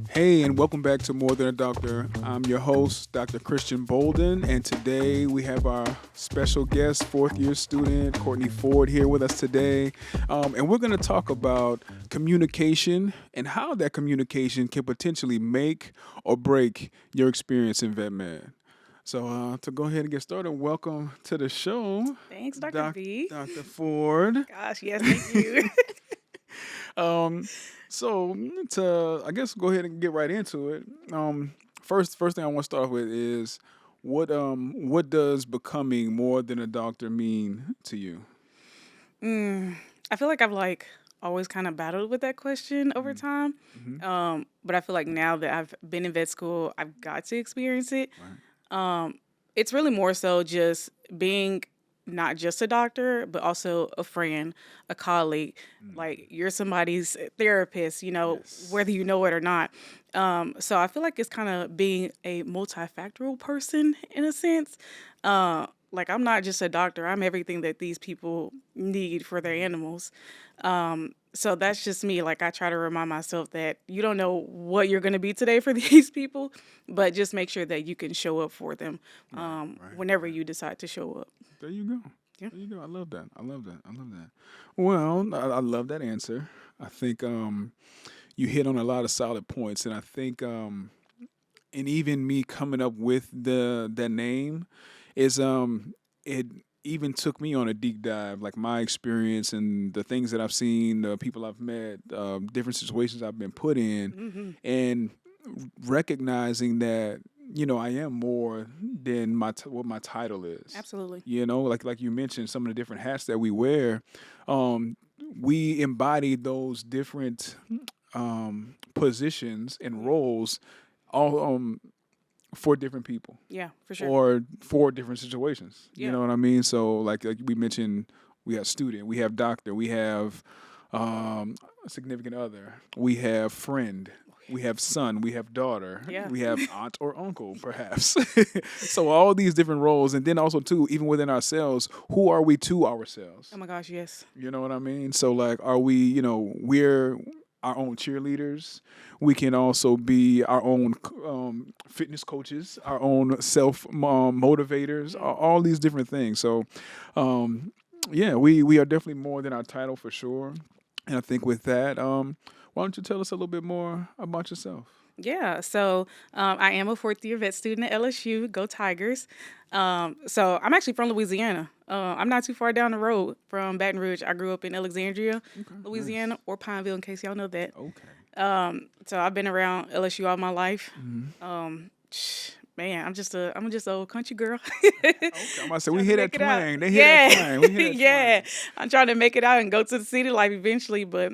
Hey, and welcome back to More Than a Doctor. I'm your host, Dr. Christian Bolden, and today we have our special guest, fourth year student, Courtney Ford, here with us today. And we're going to talk about communication and how that communication can potentially make or break your experience in vet med. So to go ahead and get started, welcome to the show. Thanks, Dr. B. Dr. Ford. Gosh, yes, thank you. So to I guess go ahead and get right into it. First thing I want to start with is what does becoming more than a doctor mean to you? I feel like I've always kind of battled with that question over time. But I feel like now that I've been in vet school, I've got to experience it. It's really more so just being not just a doctor, but also a friend, a colleague. Like you're somebody's therapist, Yes. whether you know it or not. So I feel like it's kind of being a multifactorial person in a sense. Like I'm not just a doctor, I'm everything that these people need for their animals. So that's just me. Like I try to remind myself that you don't know what you're going to be today for these people, but just make sure that you can show up for them whenever you decide to show up. There you go. Yeah. There you go. I love that. Well, I love that answer. I think you hit on a lot of solid points, and I think and even me coming up with that name is it even took me on a deep dive, like my experience and the things that I've seen, the people I've met, different situations I've been put in, and recognizing that I am more than what my title is. Absolutely. Like you mentioned, some of the different hats that we wear, we embody those different positions and roles, all for different people. Yeah, for sure. Or for different situations. Yeah. You know what I mean? So like we mentioned, we have student, we have doctor, we have a significant other, we have friend, we have son, we have daughter, Yeah. we have aunt or uncle, perhaps. So all these different roles, and then also too, even within ourselves, who are we to ourselves? Oh my gosh, yes. You know what I mean? So like, are we? We're our own cheerleaders. We can also be our own fitness coaches, our own self motivators, all these different things. So, yeah, we are definitely more than our title for sure. And I think with that, why don't you tell us a little bit more about yourself? Yeah, so I am a fourth year vet student at LSU. Go Tigers. So I'm actually from Louisiana. I'm not too far down the road from Baton Rouge. I grew up in Alexandria, Louisiana, or Pineville, in case y'all know that. Okay. So I've been around LSU all my life. Mm-hmm. Man, I'm just a old country girl. Okay. I'm about to say we hear that twang. They hear Yeah. that twang. We hear that Yeah, twang. I'm trying to make it out and go to the city life eventually, but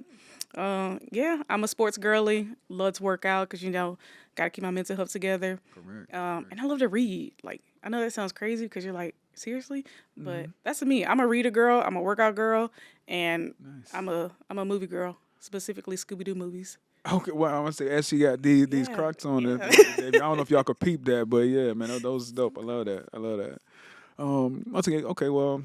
yeah, I'm a sports girly. Love to work out because got to keep my mental health together. Correct. And I love to read. Like I know that sounds crazy because you're like seriously, but that's me. I'm a reader girl. I'm a workout girl, and Nice. I'm a movie girl. Specifically Scooby Doo movies. Okay, well, I'm gonna say as she got these Yeah, Crocs on yeah. it. I don't know if y'all could peep that, but yeah, man, those is dope. I love that. Once again, okay, well,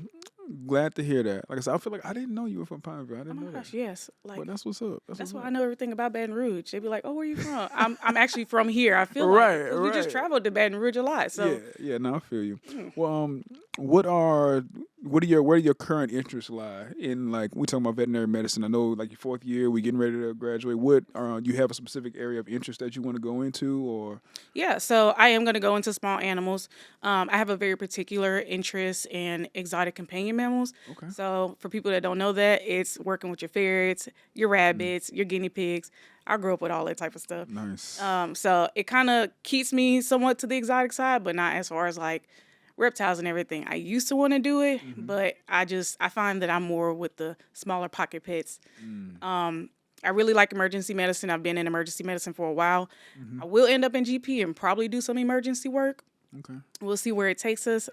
glad to hear that. Like I said, I feel like I didn't know you were from Pineville. I Oh didn't my know gosh, that. yes. Like But that's what's up. that's what's why up. I know everything about Baton Rouge. They be like, "Oh, where you from?" I'm actually from here. I feel Right, like 'cause we just right. traveled to Baton Rouge a lot. So Yeah, no, I feel you. Well, where do your current interests lie in, like, we talking about veterinary medicine? I know, like, your fourth year, we getting ready to graduate. What you have a specific area of interest that you want to go into, or? yeah, so I am going to go into small animals. I have a very particular interest in exotic companion mammals. Okay. So for people that don't know that, it's working with your ferrets, your rabbits, your guinea pigs. I grew up with all that type of stuff. Nice. So it kind of keeps me somewhat to the exotic side, but not as far as like reptiles and everything. I used to want to do it, but I find that I'm more with the smaller pocket pets. I really like emergency medicine. I've been in emergency medicine for a while. I will end up in GP and probably do some emergency work. Okay. We'll see where it takes us.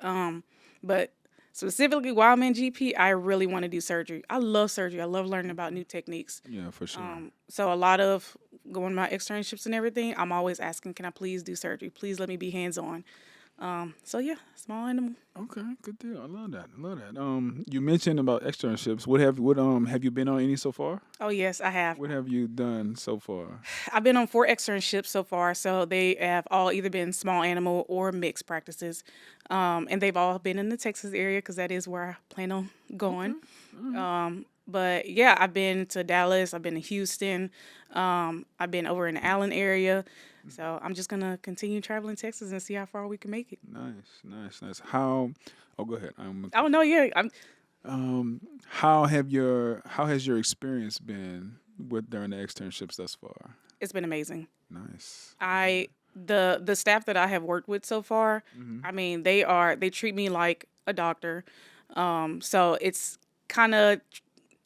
But specifically while I'm in GP, I really want to do surgery. I love surgery. I love learning about new techniques. Yeah, for sure. So a lot of going to my externships and everything, I'm always asking, can I please do surgery? Please let me be hands-on. So yeah, small animal. Okay, good deal. I love that. I love that. You mentioned about externships. What have you been on any so far? Oh yes, I have. What have you done so far? I've been on 4 externships so far. So they have all either been small animal or mixed practices, and they've all been in the Texas area because that is where I plan on Okay. going. All right. But yeah, I've been to Dallas. I've been to Houston. I've been over in the Allen area. So I'm just gonna continue traveling Texas and see how far we can make it. Nice, nice, nice. How? Oh, go ahead. Oh no, yeah, I'm How has your experience been with during the externships thus far? it's been amazing. Nice. The staff that I have worked with so far, Mm-hmm. I mean, they treat me like a doctor. So it's kind of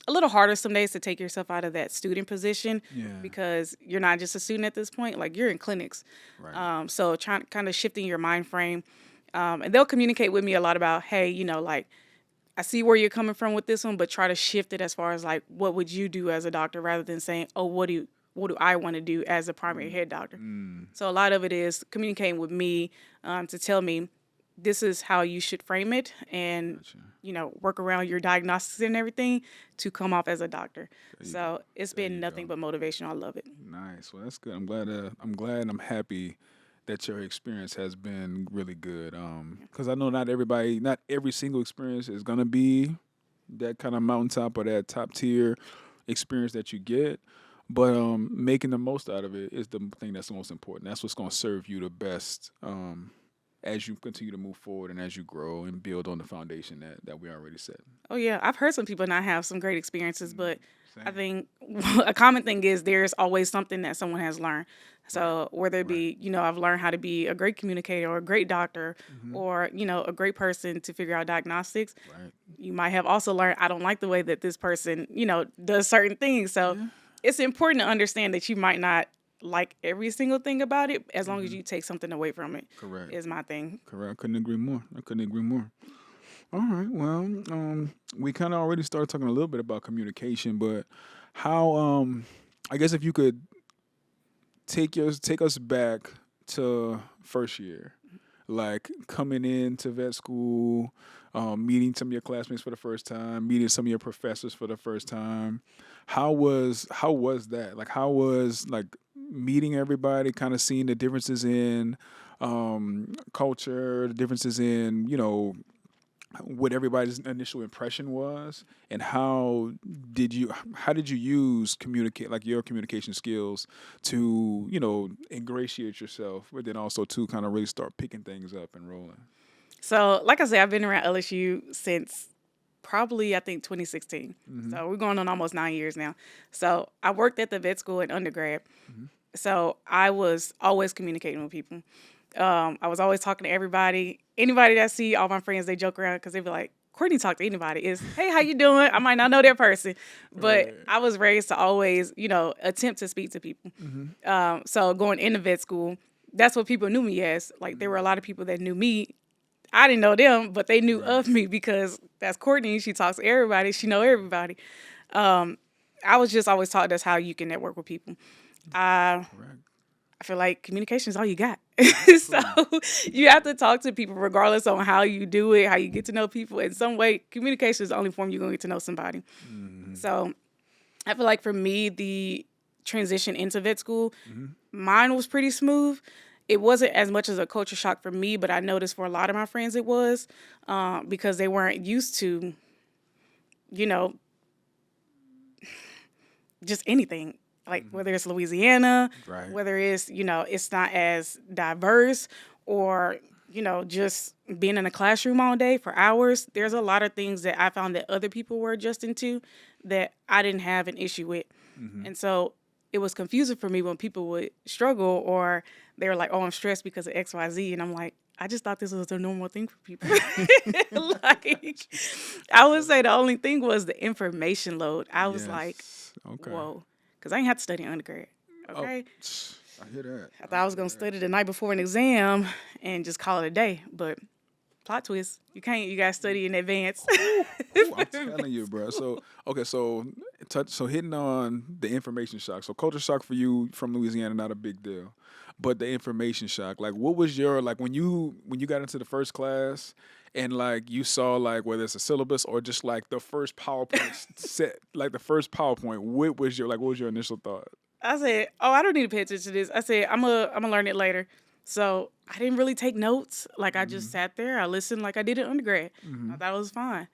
a little harder some days to take yourself out of that student position Yeah. because you're not just a student at this point, like you're in clinics. Right. So trying kind of shifting your mind frame. And they'll communicate with me a lot about, hey, like I see where you're coming from with this one, but try to shift it as far as like what would you do as a doctor rather than saying, oh, what do I want to do as a primary head doctor? Mm, So a lot of it is communicating with me to tell me this is how you should frame it and gotcha. work around your diagnostics and everything to come off as a doctor. There you, So it's there been you nothing go. but motivation. I love it. Nice. Well, that's good. I'm glad. I'm glad. I'm happy that your experience has been really good. Because I know not every single experience is gonna be that kind of mountaintop or that top tier experience that you get. But making the most out of it is the thing that's the most important. That's what's gonna serve you the best. As you continue to move forward and as you grow and build on the foundation that we already set. Oh yeah, I've heard some people not have some great experiences, but I Same. think a common thing is there's always something that someone has learned. Right. So whether it Right. be, I've learned how to be a great communicator or a great doctor Hmm. or, a great person to figure out diagnostics, Right. you might have also learned I don't like the way that this person, does certain things. So Yeah. it's important to understand that you might not like every single thing about it as long as Hmm. you take something away from it Correct. is my thing. Correct. I couldn't agree more. I couldn't agree more. All right. Well, we kind of already started talking a little bit about communication, but how? I guess if you could take us back to first year, like coming into vet school, meeting some of your classmates for the first time, meeting some of your professors for the first time. How was that? Like how was like meeting everybody, kind of seeing the differences in culture, the differences in what everybody's initial impression was, and how did you use communicate like your communication skills to ingratiate yourself, but then also to kind of really start picking things up and rolling. So, like I said, I've been around LSU since probably I think 2016. Mm-hmm. So we're going on almost 9 years now. So I worked at the vet school in undergrad. Mm-hmm. So I was always communicating with people. I was always talking to everybody. Anybody that I see, all my friends, they joke around because they be like, Courtney talk to anybody. Is hey, how you doing? I might not know that person, but Right. I was raised to always, attempt to speak to people. Mm-hmm. So going into vet school, that's what people knew me as. Like there were a lot of people that knew me. I didn't know them, but they knew Right. of me because that's Courtney. She talks to everybody. She know everybody. I was just always taught that's how you can network with people. I Correct. I feel like communication is all you got. So Absolutely. you have to talk to people regardless on how you do it, how you get to know people. In some way, communication is the only form you're going to get to know somebody. Mm-hmm. So I feel like for me, the transition into vet school, Mm-hmm. mine was pretty smooth. It wasn't as much as a culture shock for me, but I noticed for a lot of my friends it was because they weren't used to, you know, just anything. Like whether it's Louisiana, Right. whether it's, it's not as diverse or, just being in a classroom all day for hours. There's a lot of things that I found that other people were adjusting to that I didn't have an issue with. Mm-hmm. And so it was confusing for me when people would struggle or they were like, oh, I'm stressed because of XYZ. And I'm like, I just thought this was a normal thing for people. Like, I would say the only thing was the information load. I was like, Yes. Okay. whoa, because I ain't have to study undergrad. Oh, Okay. I hear that. I thought I was going to study the night before an exam and just call it a day. But plot twist, you can't. You got to study in advance. Ooh, I'm telling you, bro. So okay, so So hitting on the information shock. So culture shock for you from Louisiana, not a big deal, but the information shock. Like, what was your like when you got into the first class and like you saw like whether it's a syllabus or just like the first PowerPoint set, like the first PowerPoint. What was your initial thought? I said, "Oh, I don't need to pay attention to this." I said, I'm gonna learn it later." So I didn't really take notes. Like I just sat there. I listened like I did in undergrad. I thought it was fine.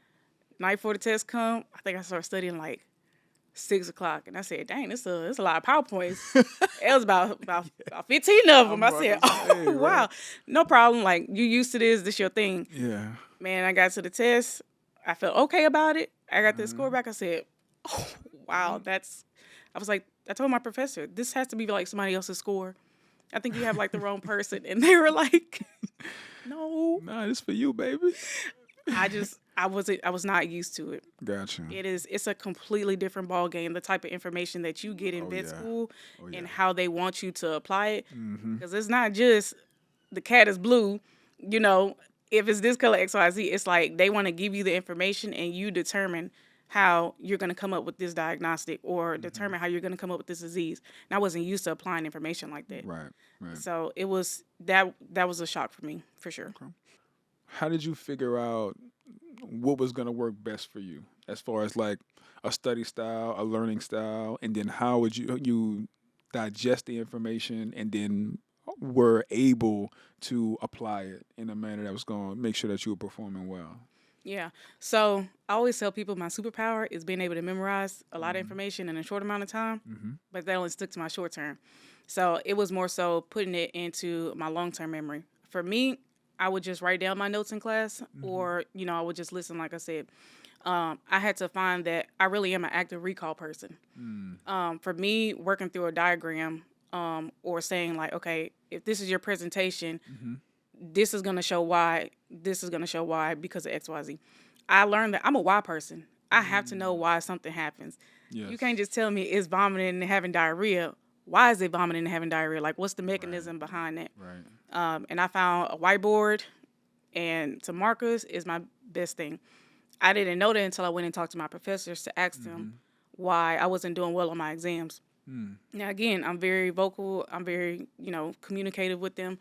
Night before the test come, I think I started studying like 6 o'clock, and I said, "Dang, it's a lot of PowerPoints." It was about 15 of them. I'm I about said, to say, "Oh right? wow, no problem. Like you used to this. This your thing." Yeah. Man, I got to the test. I felt okay about it. I got the score back. I said, "Oh wow, that's." I was like, I told my professor, "This has to be like somebody else's score. I think you have like the wrong person." And they were like, "No." Nah, this for you, baby. I was not used to it. Gotcha. It's a completely different ball game. The type of information that you get in Oh vet yeah. school Oh yeah. and how they want you to apply it, Mm-hmm. because it's not just the cat is blue. You know, if it's this color X Y Z, it's like they want to give you the information and you determine how you're going to come up with this diagnostic or determine how you're going to come up with this disease. And I wasn't used to applying information like that. Right. Right. So it was that was a shock for me for sure. How did you figure out what was going to work best for you as far as like a study style, a learning style, and then how would you digest the information and then were able to apply it in a manner that was going to make sure that you were performing well? Yeah. So I always tell people my superpower is being able to memorize a lot of information in a short amount of time, but that only stuck to my short term. So it was more so putting it into my long term memory. For me, I would just write down my notes in class, or I would just listen. Like I said, I had to find that I really am an active recall person. For me, working through a diagram, or saying like, okay, if this is your presentation, this is gonna show why. This is gonna show why because of X, Y, Z. I learned that I'm a why person. I have to know why something happens. Yes. You can't just tell me it's vomiting and having diarrhea. Why is it vomiting and having diarrhea? Like, what's the mechanism behind that? Right. And I found a whiteboard and some markers is my best thing. I didn't know that until I went and talked to my professors to ask them why I wasn't doing well on my exams. Now, again, I'm very vocal. I'm very, communicative with them.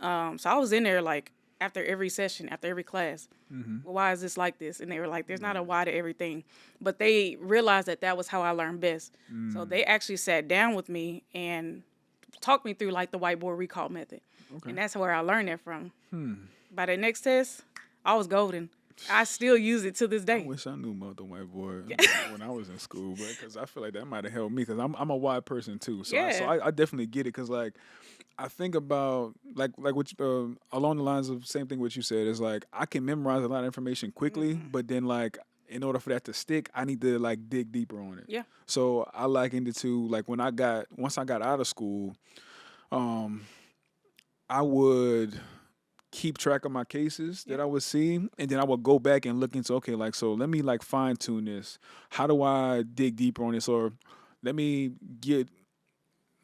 So I was in there like after every session, after every class. Well, why is this like this? And they were like, there's not a why to everything. But they realized that was how I learned best. So they actually sat down with me and talked me through like the whiteboard recall method. Okay. And that's where I learned that from. By the next test, I was golden. I still use it to this I day. wish I knew about the whiteboard when I was in school, but because I feel like that might have helped me because I'm a wide person too. So I definitely get it because like I think about like what along the lines of same thing what you said is like I can memorize a lot of information quickly, but then like in order for that to stick, I need to like dig deeper on it. Yeah. So I likened it to like once I got out of school, I would keep track of my cases that I would see, and then I would go back and look into okay, like so let me like fine tune this. How do I dig deeper on this, or let me get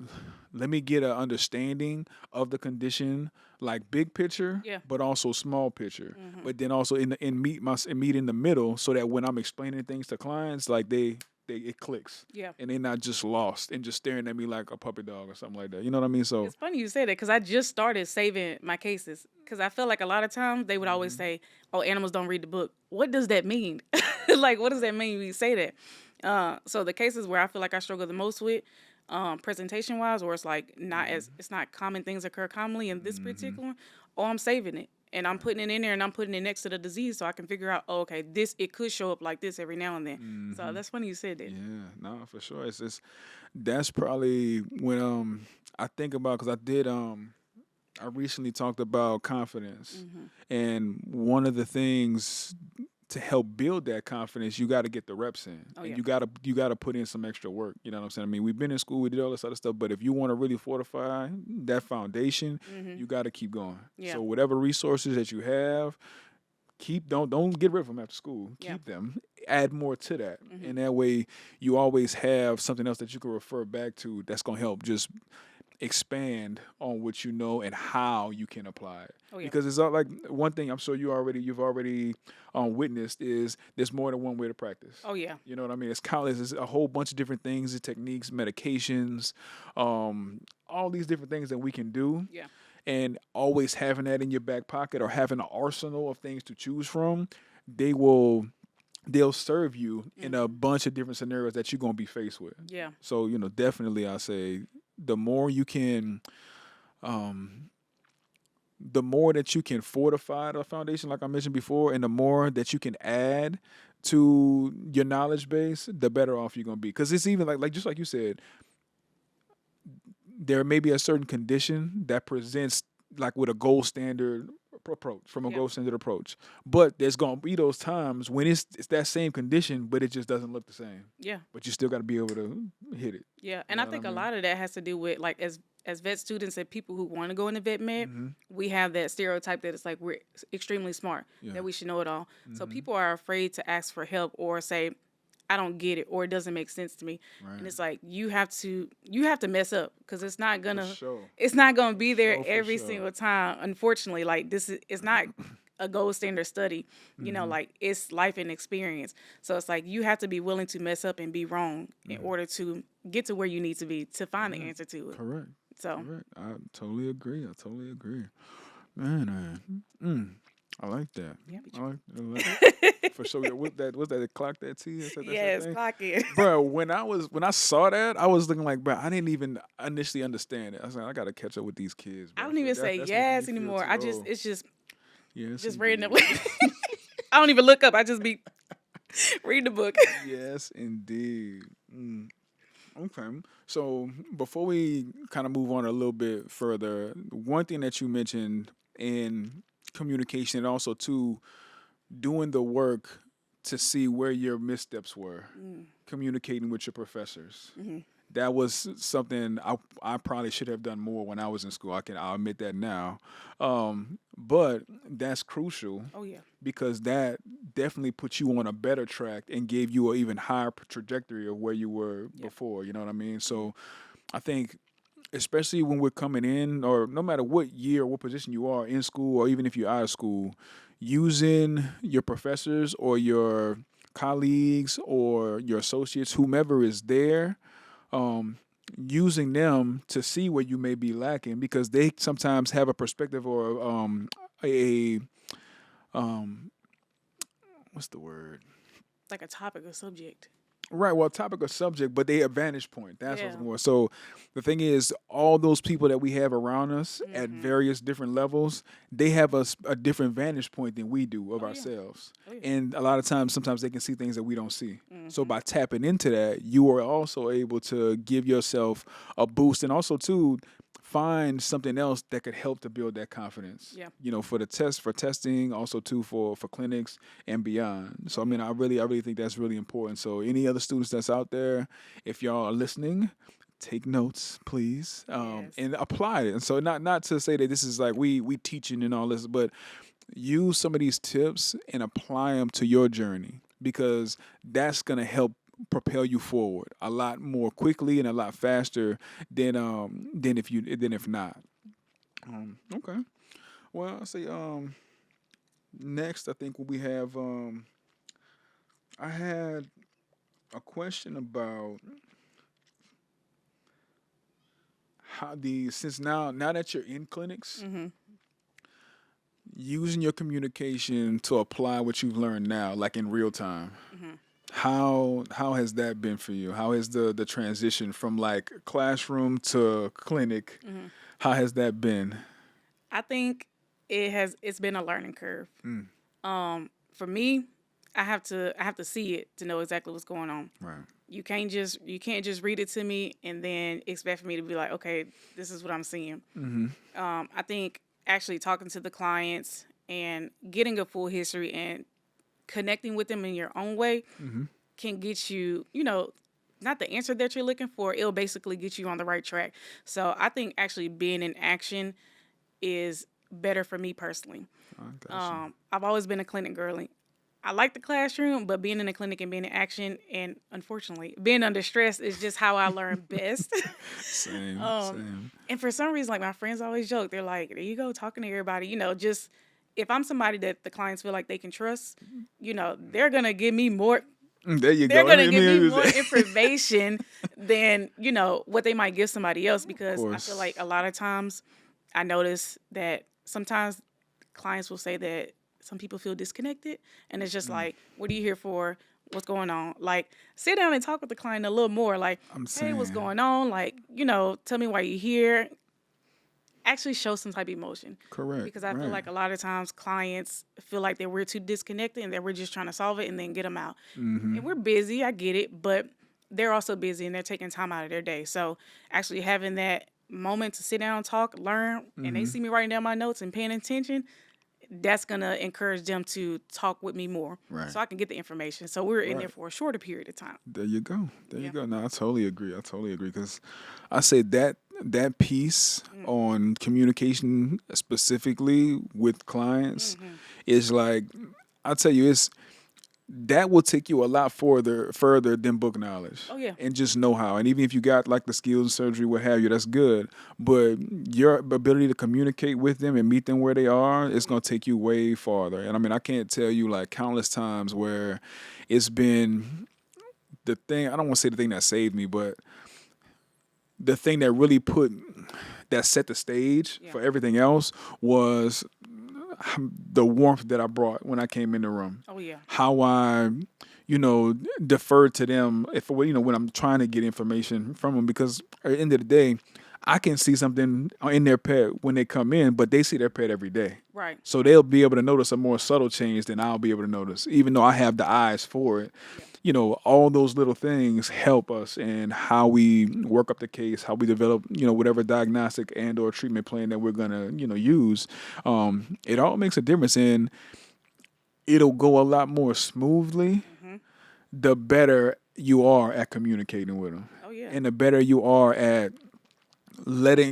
an understanding of the condition, like big picture, but also small picture. But then also meet in the middle, so that when I'm explaining things to clients, like it clicks. Yeah. And they're not just lost and just staring at me like a puppy dog or something like that. You know what I mean? So It's funny you say that because I just started saving my cases because I feel like a lot of times they would always say, oh, animals don't read the book. What does that mean? Like, what does that mean when you say that? So the cases where I feel like I struggle the most with, presentation wise, or it's like it's not common things occur commonly in this particular one, or I'm saving it. And I'm putting it in there and I'm putting it next to the disease so I can figure out, oh, okay, it could show up like this every now and then. So that's funny you said that. yeah, no, for sure. That's probably when I think about because I recently talked about confidence, and one of the things to help build that confidence, you got to get the reps in, and you got to put in some extra work. You know what I'm saying? I mean, we've been in school, we did all this other stuff, but if you want to really fortify that foundation, you got to keep going. Yeah. So whatever resources that you have, don't get rid of them after school. Yeah. Keep them. Add more to that, and that way you always have something else that you can refer back to that's gonna help just expand on what you know and how you can apply it. Oh yeah. Because it's all like one thing I'm sure you've already witnessed is there's more than one way to practice. Oh yeah. You know what I mean? It's countless. It's a whole bunch of different things, the techniques, medications, all these different things that we can do. Yeah. And always having that in your back pocket or having an arsenal of things to choose from, they will they'll serve you in a bunch of different scenarios that you're gonna be faced with. Yeah. So, definitely I say the more you can the more that you can fortify the foundation, like I mentioned before, and the more that you can add to your knowledge base, the better off you're gonna be. Because it's even like just like you said, there may be a certain condition that presents like with a gold standard approach from a Yeah. gold standard approach, but there's gonna be those times when it's that same condition, but it just doesn't look the same. Yeah. But you still got to be able to hit it. Yeah. You And I know what I think a mean? lot of that has to do with like as vet students and people who want to go into vet med, we have that stereotype that it's like we're extremely smart, Yeah. that we should know it all. So people are afraid to ask for help or say, I don't get it or it doesn't make sense to me. Right. And it's like you have to mess up because it's not gonna sure. it's not gonna be there For every sure. single time. Unfortunately, like it's not a gold standard study. Like it's life and experience. So it's like you have to be willing to mess up and be wrong in order to get to where you need to be to find the answer to it. Correct. So Correct. I totally agree. Man, I like that. Yeah, I like that. For sure. What's that clock that T? That's yes, that thing? clock it. Bro, when I saw that, I was looking like, bro, I didn't even initially understand it. I was like, I gotta catch up with these kids. I Bro. don't even say That's yes making me feel anymore. too old. It's just Yes, indeed. randomly. I don't even look up. I just be read the book. Yes, indeed. Okay. So before we kind of move on a little bit further, one thing that you mentioned in communication and also too doing the work to see where your missteps were, communicating with your professors. That was something I probably should have done more when I was in school. I'll admit that now. But that's crucial Oh yeah. because that definitely put you on a better track and gave you an even higher trajectory of where you were before. You know what I mean? So I think, especially when we're coming in, or no matter what year, what position you are in school, or even if you're out of school, using your professors or your colleagues or your associates, whomever is there, using them to see where you may be lacking because they sometimes have a perspective or a what's the word? Like a topic or subject. Right, well, topic or subject, but they a vantage point. That's what Yeah. I'm going. So the thing is, all those people that we have around us at various different levels, they have a different vantage point than we do of Oh, yeah. ourselves. Oh, yeah. And a lot of times, sometimes they can see things that we don't see. So by tapping into that, you are also able to give yourself a boost, and also to find something else that could help to build that confidence. Yeah. For the test, for testing, also too for clinics and beyond. So I mean, I really think that's really important. So any other students that's out there, if y'all are listening, take notes, please, Yes. and apply it. And so not to say that this is like we teaching and all this, but use some of these tips and apply them to your journey because that's gonna help propel you forward a lot more quickly and a lot faster than if not. Okay. Well, I say next I think we have I had a question about how since now that you're in clinics, using your communication to apply what you've learned now, like in real time. How has that been for you? How has the transition from like classroom to clinic? How has that been? I think it's been a learning curve. For me, I have to see it to know exactly what's going on. Right. You can't just read it to me and then expect for me to be like, okay, this is what I'm seeing. I think actually talking to the clients and getting a full history and connecting with them in your own way can get you, not the answer that you're looking for. It'll basically get you on the right track. So I think actually being in action is better for me personally. I got you. I've always been a clinic girly. I like the classroom, but being in the clinic and being in action, and unfortunately, being under stress is just how I learn best. Same, um, same. and for some reason, like my friends always joke, they're like, "There you go, talking to everybody." Just if I'm somebody that the clients feel like they can trust, they're gonna give me more. There you They're go. I gonna mean, give me it more was- information than what they might give somebody else, of because I feel like course. a lot of times I notice that sometimes clients will say that some people feel disconnected, and it's just Mm, like, what are you here for? What's going on? Like, sit down and talk with the client a little more. Like, I'm hey, what's saying, going on? Like, tell me why you're here. Actually show some type of emotion, correct, because I feel right. like a lot of times clients feel like that we're too disconnected and that we're just trying to solve it and then get them out. Mm-hmm. And we're busy, I get it, but they're also busy and they're taking time out of their day. So actually having that moment to sit down, talk, learn, and they Mm-hmm. see me writing down my notes and paying attention, that's gonna encourage them to talk with me more, Right, so I can get the information. So we're in there right. for a shorter period of time. There you go. There you Yeah. go. No, I totally agree. I totally agree because I say that piece Mm. on communication specifically with clients Mm-hmm. is like I tell you, it's that will take you a lot further than book knowledge Oh yeah. and just know how. And even if you got like the skills, surgery, what have you, that's good. But your ability to communicate with them and meet them where they are, it's gonna take you way farther. And I mean, I can't tell you like countless times where it's been the thing. I don't want to say the thing that saved me, but the thing that really that set the stage Yeah. for everything else was the warmth that I brought when I came in the room. Oh yeah. How I, deferred to them if when I'm trying to get information from them, because at the end of the day, I can see something in their pet when they come in, but they see their pet every day. Right. So they'll be able to notice a more subtle change than I'll be able to notice, even though I have the eyes for it. Yeah. All those little things help us in how we work up the case, how we develop, whatever diagnostic and or treatment plan that we're gonna, use. It all makes a difference, and it'll go a lot more smoothly Mm-hmm. the better you are at communicating with them, Oh yeah. and the better you are at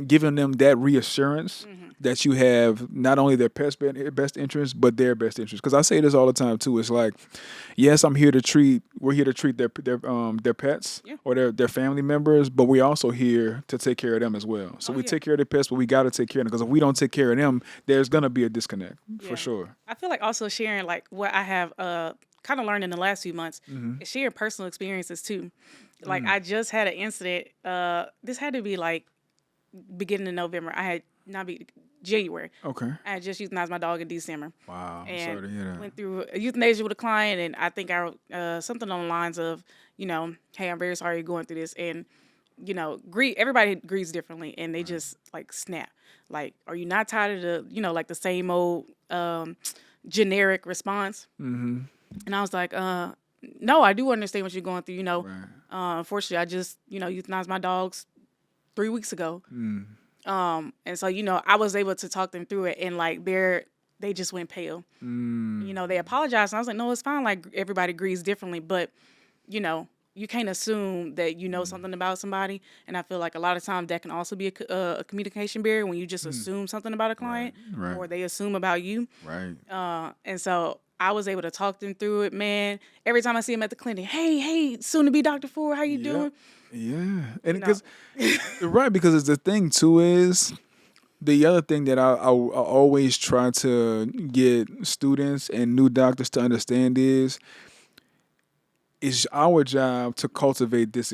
giving them that reassurance Mm-hmm. that you have not only their best interest, but their best interest. Because I say this all the time too. It's like, yes, we're here to treat their pets Yeah. or their family members, but we're also here to take care of them as well. So Oh we yeah. take care of the pets, but we got to take care of them, because if we don't take care of them, there's gonna be a disconnect for Yeah. sure. I feel like also sharing like what I have kind of learned in the last few months Mm-hmm. is sharing personal experiences too. Like Mm. I just had an incident. This had to be like beginning of November. I had not be January. Okay. I had just euthanized my dog in December Wow. I'm and sorry to hear that. went through a euthanasia with a client. And I think I wrote something on the lines of, hey, I'm very sorry you're going through this. And, everybody grieves differently and they just like snap. Like, are you not tired of like the same old generic response? Mm-hmm. And I was like, no, I do understand what you're going through. Right. Unfortunately, I just, euthanized my dogs 3 weeks ago. Mm. And so, I was able to talk them through it, and like they just went pale. Mm. They apologized, and I was like, no, it's fine. Like everybody agrees differently, but you can't assume that you know something about somebody. And I feel like a lot of times that can also be a communication barrier when you just assume something about a client Right. or they assume about you. Right. And so I was able to talk them through it, man. Every time I see them at the clinic, hey, soon to be Dr. Ford, how you Yep. doing? Yeah. You And know, because right, because it's the thing too is the other thing that I always try to get students and new doctors to understand is it's our job to cultivate this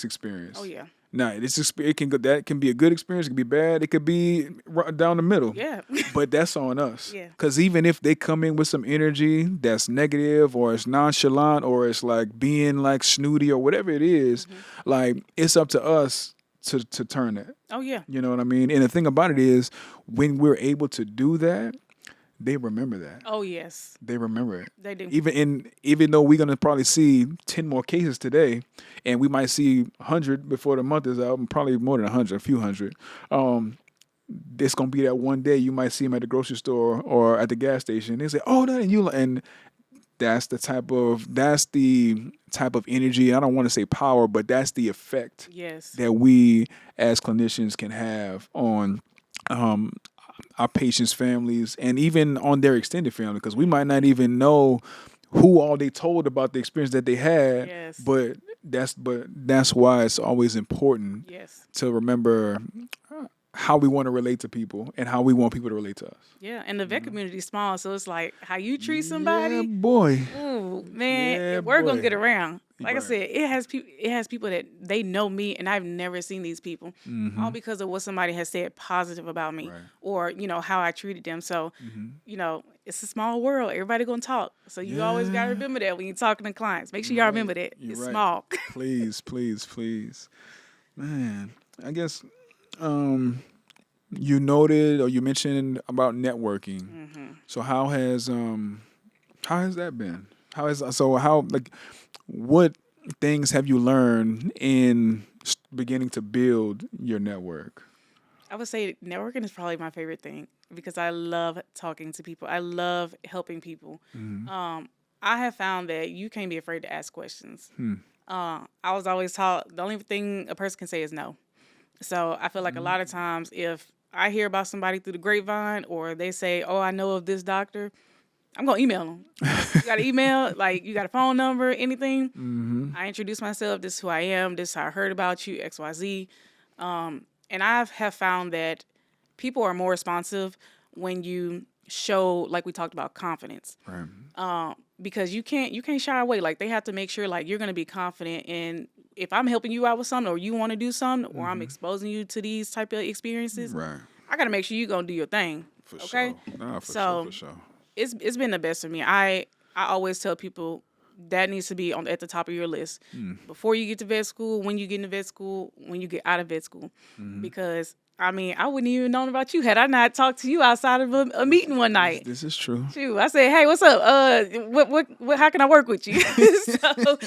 experience. oh yeah, Now, that can be a good experience, it can be bad, it could be down the middle. yeah, But that's on us. yeah. Because even if they come in with some energy that's negative or it's nonchalant or it's like being like snooty or whatever it is, like it's up to us to turn that. Oh yeah, You know what I mean? And the thing about it is when we're able to do that, they remember that. oh yes, They remember it. they do. Even though we're gonna probably see 10 more cases today, and we might see 100 before the month is out, and probably more than 100, a few hundred. It's gonna be that one day you might see them at the grocery store or at the gas station. They say, "Oh, that," and that's the type of energy. I don't want to say power, but that's the effect Yes, that we as clinicians can have on our patients' families and even on their extended family, because we might not even know who all they told about the experience that they had, Yes. but that's why it's always important Yes. to remember how we want to relate to people and how we want people to relate to us. Yeah. And the vet community is small, so it's like how you treat Yeah, somebody. boy. Ooh, man, Yeah, we're gonna boy. get around. Like I Right. said, it has people. It has people that they know me, and I've never seen these people, all because of what somebody has said positive about me, Right. or how I treated them. So, it's a small world. Everybody gonna talk. So you always gotta Yeah. remember that when you're talking to clients. Make sure You're y'all right. remember that You're it's right. small. Please, please, please. Man, I guess um you noted or you mentioned about networking. So how has that been? How like what things have you learned in beginning to build your network? I would say networking is probably my favorite thing because I love talking to people. I love helping people. I have found that you can't be afraid to ask questions. I was always taught the only thing a person can say is no. So I feel like a lot of times if I hear about somebody through the grapevine or they say, "Oh, I know of this doctor," I'm gonna email them. You got an email? Like you got a phone number? Anything? I introduce myself. This is who I am. This is how I heard about you. X, Y, Z. And I have found that people are more responsive when you show, like we talked about, confidence. Right. Because you can't shy away. Like they have to make sure like you're gonna be confident in if I'm helping you out with something or you want to do something or I'm exposing you to these type of experiences. Right. I gotta make sure you gonna do your thing. For Okay. sure. Nah, for sure, So for sure. it's been the best for me. I always tell people that needs to be at the top of your list before you get to vet school, when you get into vet school, when you get out of vet school, because I mean I wouldn't even known about you had I not talked to you outside of a meeting one night. This is true. Shoot, I said, "Hey, what's up? What? How can I work with you?" So,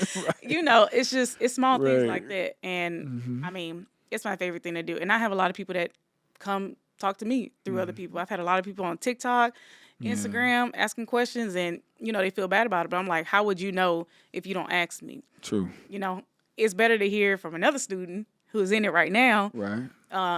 it's small things Right. like that, and I mean, it's my favorite thing to do. And I have a lot of people that come talk to me through other people. I've had a lot of people on TikTok, Instagram asking questions, and they feel bad about it. But I'm like, how would you know if you don't ask me? True. It's better to hear from another student who's in it right now. Right.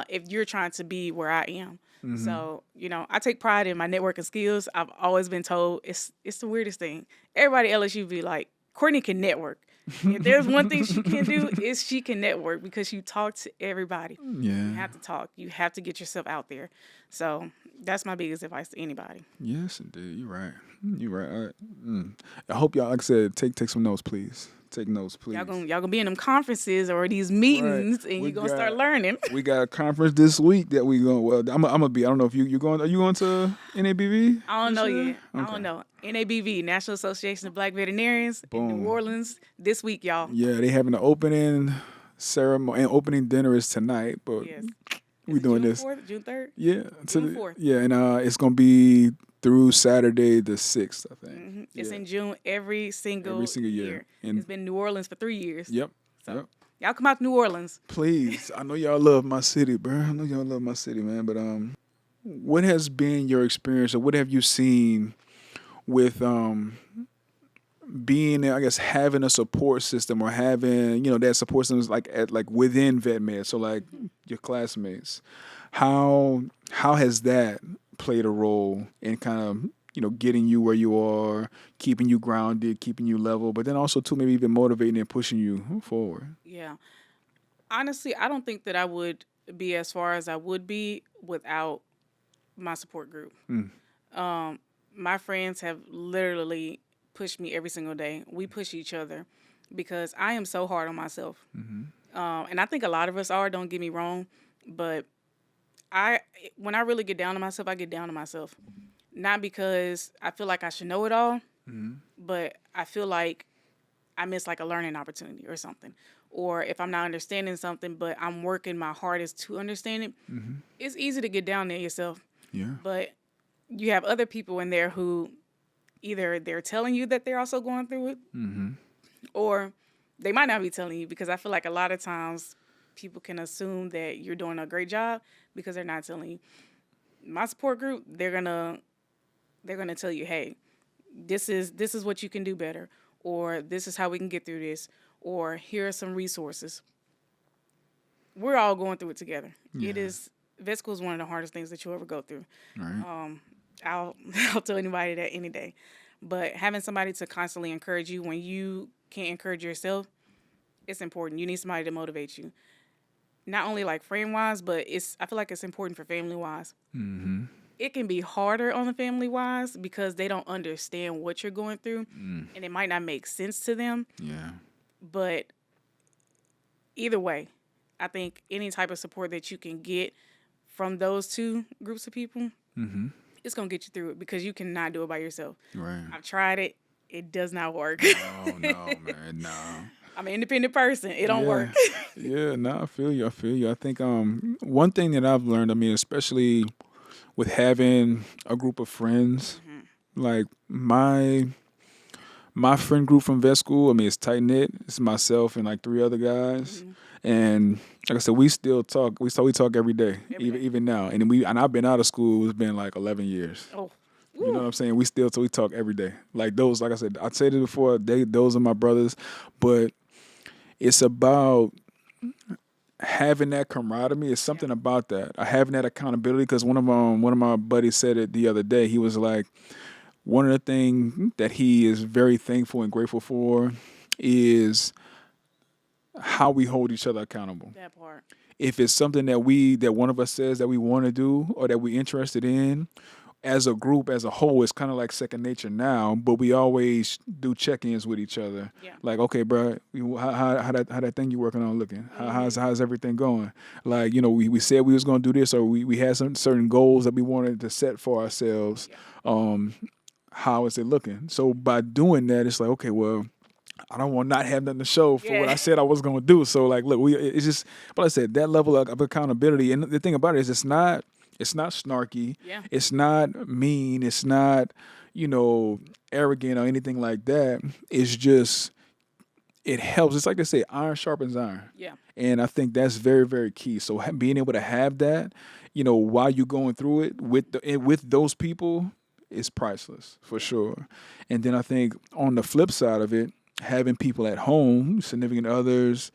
If you're trying to be where I am. So, I take pride in my networking skills. I've always been told it's the weirdest thing. Everybody at LSU be like, Courtney can network. If there's one thing she can do, is she can network because you talk to everybody. You Yeah. have to talk. You have to get yourself out there. So that's my biggest advice to anybody. Yes, indeed. You're right. You're right. All right. I hope y'all, like I said, take some notes, please. Take notes, please. Y'all gonna be in them conferences or these meetings, and We you're gonna start learning. We got a conference this week that we going. Well, I'm gonna be. I don't know if you going. Are you going to NABV? I don't know this year? yet. I don't know. NABV, National Association of Black Veterinarians, in Boom. New Orleans this week, y'all. Yeah, they having an opening ceremony and opening dinner is tonight. But Yes. we doing June this. 4th, June 3rd? Yeah, June 4th. Yeah, and it's gonna be through Saturday the 6th, I think. It's Yeah. in June every single year. And It's been New Orleans for 3 years. Yep. So Yep. y'all come out to New Orleans. Please, I know y'all love my city, bro. I know y'all love my city, man. But what has been your experience, or what have you seen with being, I guess, having a support system or having, that support system is like within vet med, so like your classmates. How has that played a role in kind of getting you where you are, keeping you grounded, keeping you level, but then also too maybe even motivating and pushing you forward? Yeah. Honestly, I don't think that I would be as far as I would be without my support group. My friends have literally pushed me every single day. We push each other because I am so hard on myself. And I think a lot of us are, don't get me wrong, but when I really get down on myself, I get down on myself. Not because I feel like I should know it all, but I feel like I miss like a learning opportunity or something. Or if I'm not understanding something, but I'm working my hardest to understand it, it's easy to get down there yourself. Yeah. But you have other people in there who either they're telling you that they're also going through it, or they might not be telling you, because I feel like a lot of times people can assume that you're doing a great job because they're not telling you. My support group, they're gonna tell you, hey, this is what you can do better, or this is how we can get through this, or here are some resources. We're all going through it together. Yeah. Vet school is one of the hardest things that you'll ever go through. Right. I'll tell anybody that any day. But having somebody to constantly encourage you when you can't encourage yourself, it's important. You need somebody to motivate you. Not only like friend wise, but I feel like it's important for family wise. Mm-hmm. It can be harder on the family wise because they don't understand what you're going through and it might not make sense to them. Yeah. But either way, I think any type of support that you can get from those two groups of people, it's going to get you through it because you cannot do it by yourself. Right. I've tried it. It does not work. Oh no, man, no. I'm an independent person. It don't work. Yeah, no, I feel you. I feel you. I think one thing that I've learned, I mean, especially with having a group of friends, like my friend group from vet school, I mean, it's tight knit. It's myself and like 3 other guys. And like I said, we still talk. We talk every day, even now. And I've been out of school. It's been like 11 years. Oh, You know what I'm saying? We talk every day. Like those, like I said, I said it before. Those are my brothers, but it's about having that camaraderie. It's something about that. Having that accountability. Because one of my buddies said it the other day. He was like, one of the things that he is very thankful and grateful for is how we hold each other accountable. that part. If it's something that one of us says that we want to do or that we're interested in, as a group, as a whole, it's kind of like second nature now, but we always do check-ins with each other. Yeah. Like, okay, bro, how that thing you working on looking? How's everything going? Like, you know, we said we was going to do this, or we had some certain goals that we wanted to set for ourselves. Yeah. How is it looking? So by doing that, it's like, okay, well, I don't want to not have nothing to show for what I said I was going to do. So like, look, it's just, but I said that level of accountability. And the thing about it is it's not snarky. Yeah. It's not mean. It's not, arrogant or anything like that. It's just, it helps. It's like they say, iron sharpens iron. Yeah. And I think that's very, very key. So being able to have that, while you're going through it with those people is priceless for sure. And then I think on the flip side of it, having people at home, significant others,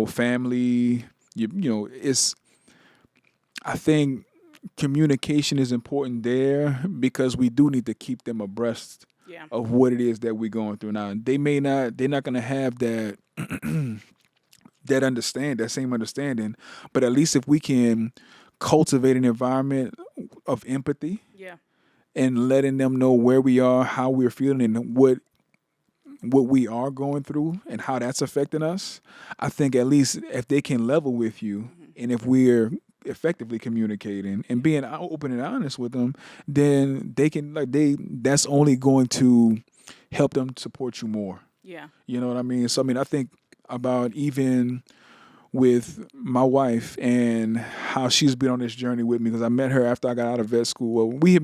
family, I think communication is important there because we do need to keep them abreast of what it is that we're going through now. They're not going to have that that same understanding, but at least if we can cultivate an environment of empathy and letting them know where we are, how we're feeling, and what we are going through and how that's affecting us, I think at least if they can level with you and if we're effectively communicating and being open and honest with them, then they can that's only going to help them support you more. Yeah. You know what I mean? So I think about even with my wife and how she's been on this journey with me, because I met her after I got out of vet school. Well, we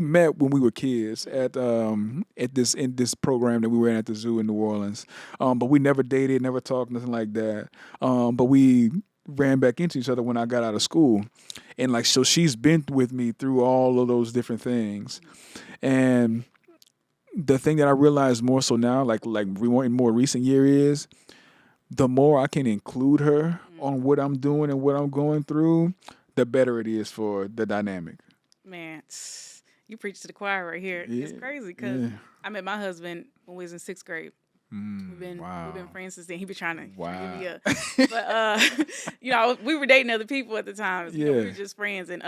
met when we were kids at this program that we were in at the zoo in New Orleans. But we never dated, never talked, nothing like that. But we ran back into each other when I got out of school. And so she's been with me through all of those different things. And the thing that I realized more so now, like in more recent year, is the more I can include her on what I'm doing and what I'm going through, the better it is for the dynamic. Man, you preach to the choir right here. Yeah, it's crazy because I met my husband when we was in 6th grade. We've been friends since then. He been trying to give me up, but we were dating other people at the time. We were just friends, and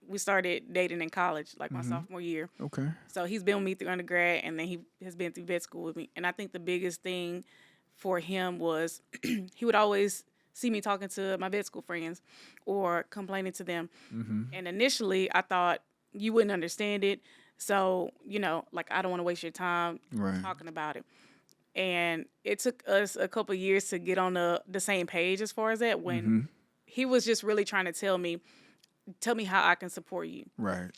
we started dating in college, like my sophomore year. Okay. So he's been with me through undergrad, and then he has been through vet school with me. And I think the biggest thing for him was he would always see me talking to my vet school friends or complaining to them. And initially, I thought you wouldn't understand it. So, I don't want to waste your time talking about it. And it took us a couple of years to get on the same page as far as that, when he was just really trying to tell me how I can support you. Right.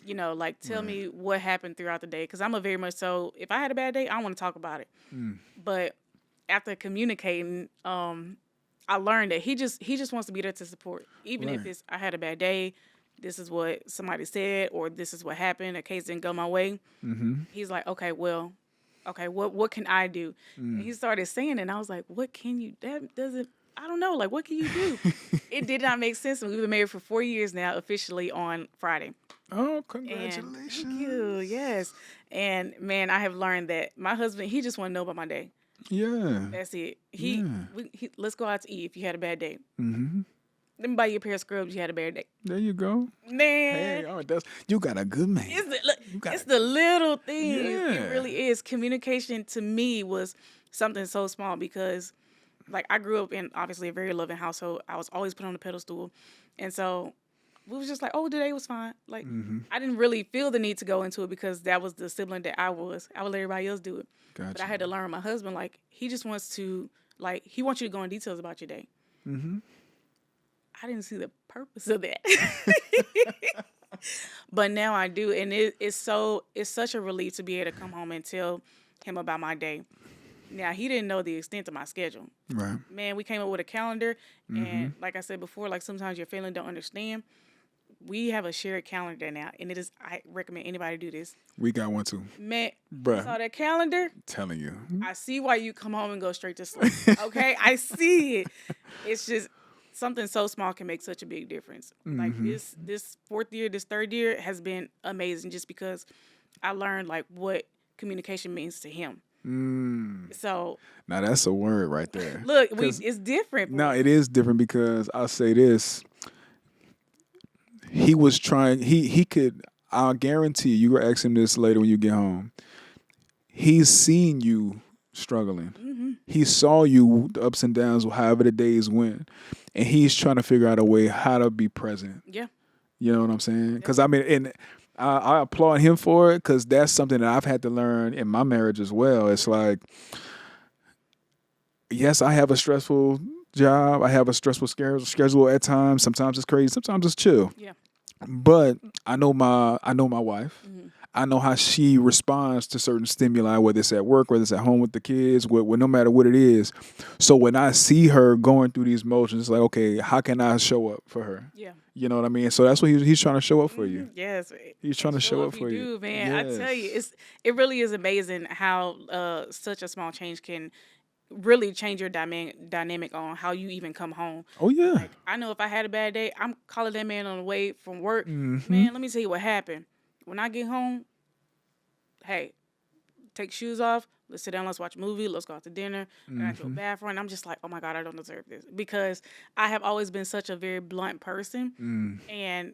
Tell me what happened throughout the day. Because I'm a very much so, if I had a bad day, I want to talk about it. But after communicating, I learned that he just wants to be there to support. Even if it's, I had a bad day, this is what somebody said, or this is what happened, a case didn't go my way. He's like, okay, what can I do? And he started saying it, and I was like, what can you, I don't know, what can you do? It did not make sense. We've been married for 4 years now, officially on Friday. Oh, And thank you. congratulations. Yes. And man, I have learned that my husband, he just want to know about my day. Yeah. That's it. Yeah. Let's go out to eat if you had a bad day. Mm-hmm. Let me buy you a pair of scrubs. You had a bad day. There you go. Man, Hey, oh, that's you got a good man. You got it's a the little things. It yeah. really is. Communication to me was something so small because, like, I grew up in obviously a very loving household. I was always put on the pedestal, and so we was just like, oh, today was fine. Like, Mm-hmm. I didn't really feel the need to go into it because that was the sibling that I was. I would let everybody else do it, but I Gotcha. had to learn. My husband, like, he just wants to, like, he wants you to go in details about your day. Mm-hmm. I didn't see the purpose of that. But now I do, and it's such a relief to be able to come home and tell him about my day. Now he didn't know the extent of my schedule. Right. Man, we came up with a calendar, Mm-hmm. and like I said before, like sometimes your family don't understand. We have a shared calendar now, and it is. I recommend anybody do this. We got one too. Man, you Bruh. saw that calendar? Telling you. I see why you come home and go straight to sleep. Okay, I see it. It's just something so small can make such a big difference. Like Mm-hmm. this fourth year, this third year has been amazing just because I learned like what communication means to him. Mm. So Now that's a word right there. look, Cause it's different. now it is different because I'll say this. He was trying he could I'll guarantee you were asking this later when you get home. He's seen you struggling. Mm-hmm. He saw you the ups and downs, however the days went, and he's trying to figure out a way how to be present. Yeah, You know what I'm saying? Because I mean, and I applaud him for it because that's something that I've had to learn in my marriage as well. It's like, yes, I have a stressful job. I have a stressful schedule at times. Sometimes it's crazy. Sometimes it's chill. yeah. But I know my wife. Mm-hmm. I know how she responds to certain stimuli, whether it's at work, whether it's at home with the kids, no matter what it is. So when I see her going through these motions, it's like, okay, how can I show up for her? Yeah. You know what I mean? So that's what he's trying to show up for you. Yes, He's trying to and show up if for you. do, man. I tell you, it really is amazing how such a small change can really change your dynamic on how you even come home. Oh yeah. Like I know if I had a bad day, I'm calling that man on the way from work. Mm-hmm. Man, let me tell you what happened. When I get home, hey, take shoes off. Let's sit down. Let's watch a movie. Let's go out to dinner. And I go bathroom. And I'm just like, oh my God, I don't deserve this because I have always been such a very blunt person, and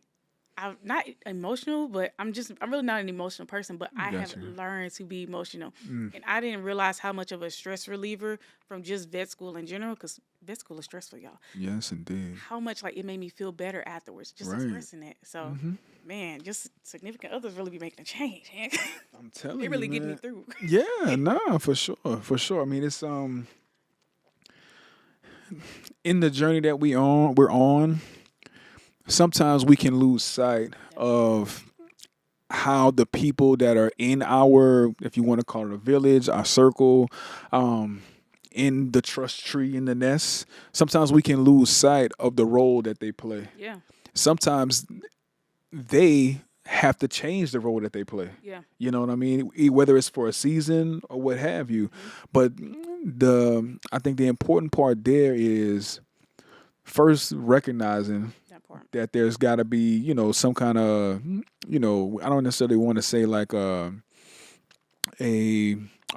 I'm not emotional, but I'm really not an emotional person, but I have Gotcha. learned to be emotional. And I didn't realize how much of a stress reliever from just vet school in general, because vet school is stressful, y'all. Yes, indeed. How much like it made me feel better afterwards, just Right. expressing it. So, man, just significant others really be making a change. Man. I'm telling They really you, get me man. through. Yeah, nah, for sure, for sure. I mean, it's in the journey that we're on. Sometimes we can lose sight of how the people that are in our, if you want to call it a village, our circle, in the trust tree, in the nest, sometimes we can lose sight of the role that they play. Yeah, Sometimes they have to change the role that they play. yeah, You know what I mean? Whether it's for a season or what have you. But I think the important part there is first recognizing that part. that there's got to be, some kind of, I don't necessarily want to say like a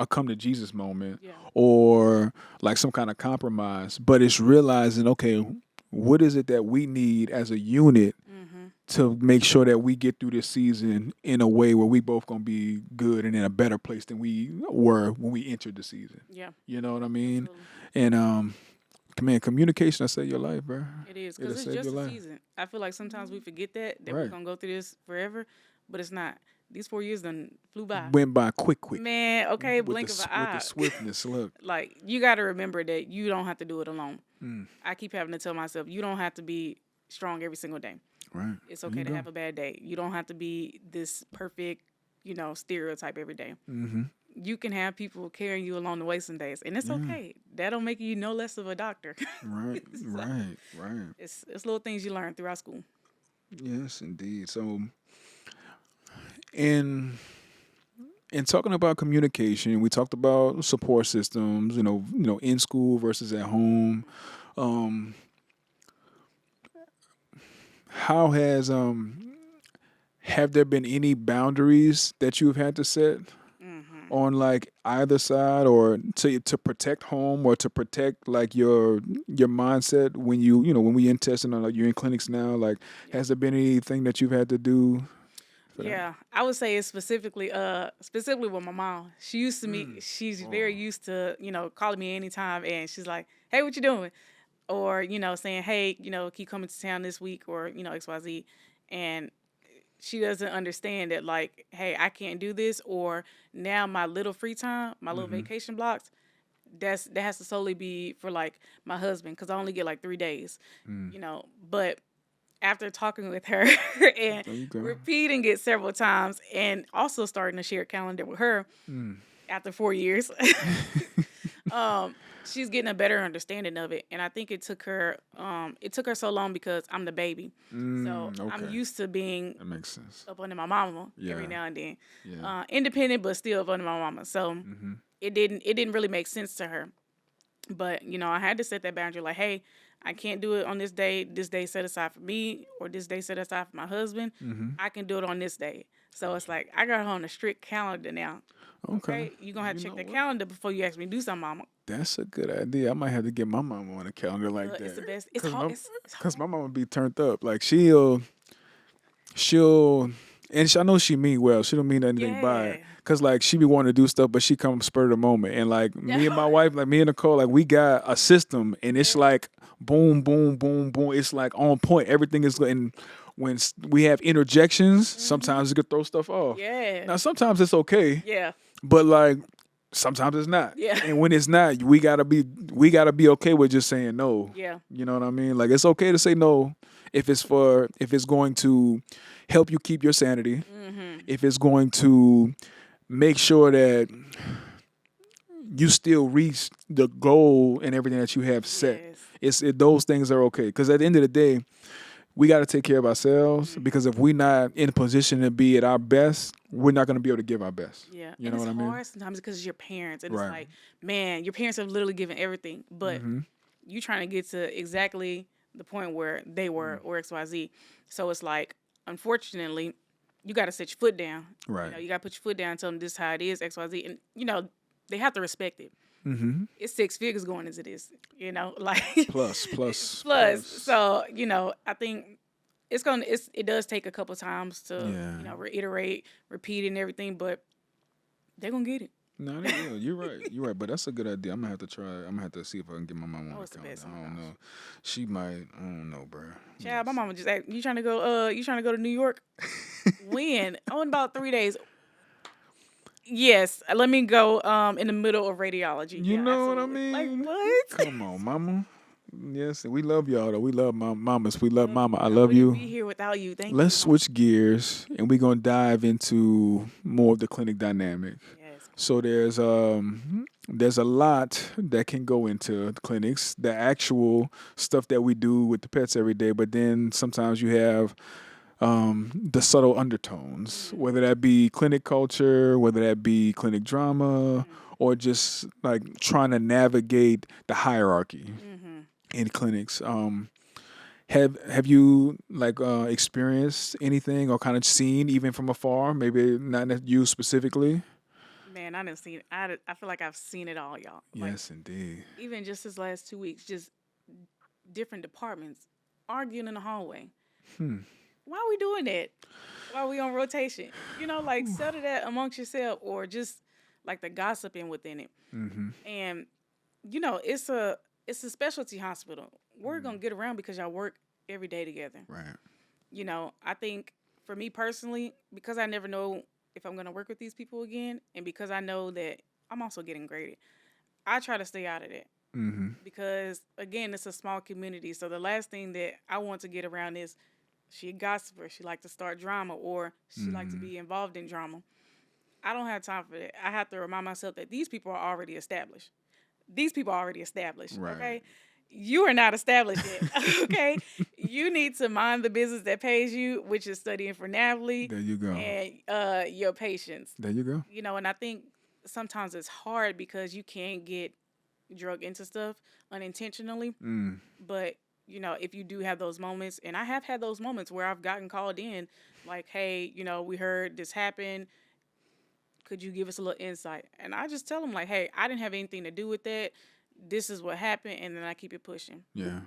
come to Jesus moment Yeah, or like some kind of compromise, but it's realizing, okay, what is it that we need as a unit to make sure that we get through this season in a way where we both gonna be good and in a better place than we were when we entered the season. yeah, You know what I mean? absolutely. And man, communication will save your life, bro. It is It'll because it's save just your a life. season. I feel like sometimes we forget that we're Right. gonna go through this forever, but it's not. These 4 years done flew by. Went by quick. Man, okay, With blink the of an with the eye. swiftness. Look. Like you got to remember that you don't have to do it alone. Mm. I keep having to tell myself you don't have to be strong every single day. Right. It's There okay you to go. have a bad day. You don't have to be this perfect, stereotype every day. Mm-hmm. You can have people carrying you along the way some days, and it's okay. That don't make you no less of a doctor. Right. So, Right. It's little things you learn throughout school. Yes, indeed. So, in talking about communication, we talked about support systems. In school versus at home. How have there been any boundaries that you've had to set on like either side, or to protect home, or to protect like your mindset when when we in testing, or like you're in clinics now, like has there been anything that you've had to do for that? Yeah, I would say it's specifically with my mom. She used to me. She's very used to calling me anytime, and she's like, "Hey, what you doing?" Or saying, "Hey, keep coming to town this week," or XYZ, and she doesn't understand that like, hey, I can't do this, or now my little free time, my little vacation blocks, that has to solely be for like my husband because I only get like 3 days, But after talking with her and There you go. repeating it several times, and also starting to share a calendar with her after 4 years, she's getting a better understanding of it. And I think it took her so long because I'm the baby. So I'm Okay, used to being that makes sense. up under my mama Yeah. every now and then. Yeah. Independent but still up under my mama. So it didn't really make sense to her. But I had to set that boundary like, hey, I can't do it on this day. This day set aside for me, or this day set aside for my husband. I can do it on this day. So it's like I got her on a strict calendar now. Okay, you're gonna have to check the calendar before you ask me to do something, mama. That's a good idea. I might have to get my mama on a calendar like that. It's the best. It's Cause hard. my, It's cause hard. my mama be turned up. Like she'll, and I know she mean well. She don't mean anything by it. Yeah. Cause like she be wanting to do stuff, but she come spur of the moment. And like me and my wife, like me and Nicole, like we got a system, and it's like boom, boom, boom, boom. It's like on point. Everything is, and when we have interjections, sometimes it could throw stuff off. Yeah. Now sometimes it's okay, Yeah. but like sometimes it's not. Yeah. And when it's not, we gotta be okay with just saying no. Yeah. You know what I mean? Like it's okay to say no if it's going to help you keep your sanity, if it's going to make sure that you still reach the goal and everything that you have set. Yes. Those things are okay. Because at the end of the day, we got to take care of ourselves, because if we're not in a position to be at our best, we're not going to be able to give our best. Yeah. You And know it's what I mean? hard sometimes because it's your parents. And Right. it's like, man, your parents have literally given everything. But you trying to get to exactly the point where they were, or XYZ. So it's like, unfortunately, you got to set your foot down. Right. You got to put your foot down and tell them this is how it is, XYZ. And, they have to respect it. Mm-hmm. It's 6 figures going as it is, like Plus. So, I think it does take a couple times to, reiterate, repeat and everything, but they're going to get it. No, they will. You're right. You're right. But that's a good idea. I'm gonna have to try. I'm gonna have to see if I can get my mom on it's the the calendar. best. I don't know. She might. I don't know, bro. Child, my mama just asked, you trying to go to New York? When? Oh, in about 3 days. Yes, let me go in the middle of radiology. You Yeah, know what I absolutely. mean? Like what? Come on, mama. Yes, we love y'all though. We love mamas. We love mama. I I love wouldn't you. be here without you. Thank Let's you. Mama. switch gears, and we're gonna dive into more of the clinic dynamic. Yes. So there's a lot that can go into the clinics, the actual stuff that we do with the pets every day, but then sometimes you have the subtle undertones, whether that be clinic culture, whether that be clinic drama, or just like trying to navigate the hierarchy in clinics. Have you like experienced anything or kind of seen even from afar? Maybe not you specifically. Man, I didn't see it. I feel like I've seen it all, y'all. Like, Yes, indeed. even just this last 2 weeks, just different departments arguing in the hallway. Why are we doing that? Why are we on rotation? Like settle that amongst yourself, or just like the gossiping within it. And it's a specialty hospital. We're gonna get around because y'all work every day together. Right. I think for me personally, because I never know if I'm gonna work with these people again, and because I know that I'm also getting graded, I try to stay out of that. Because again, it's a small community. So the last thing that I want to get around is she a gossiper. She like to start drama, or she like to be involved in drama. I don't have time for that. I have to remind myself that these people are already established. Right. Okay? You are not established yet. Okay? You need to mind the business that pays you, which is studying for NAVLE. There you go. And your patients. There you go. And I think sometimes it's hard because you can get drug into stuff unintentionally. But if you do have those moments, and I have had those moments where I've gotten called in, like, hey, we heard this happen. Could you give us a little insight? And I just tell them, like, hey, I didn't have anything to do with that. This is what happened, and then I keep it pushing Yeah.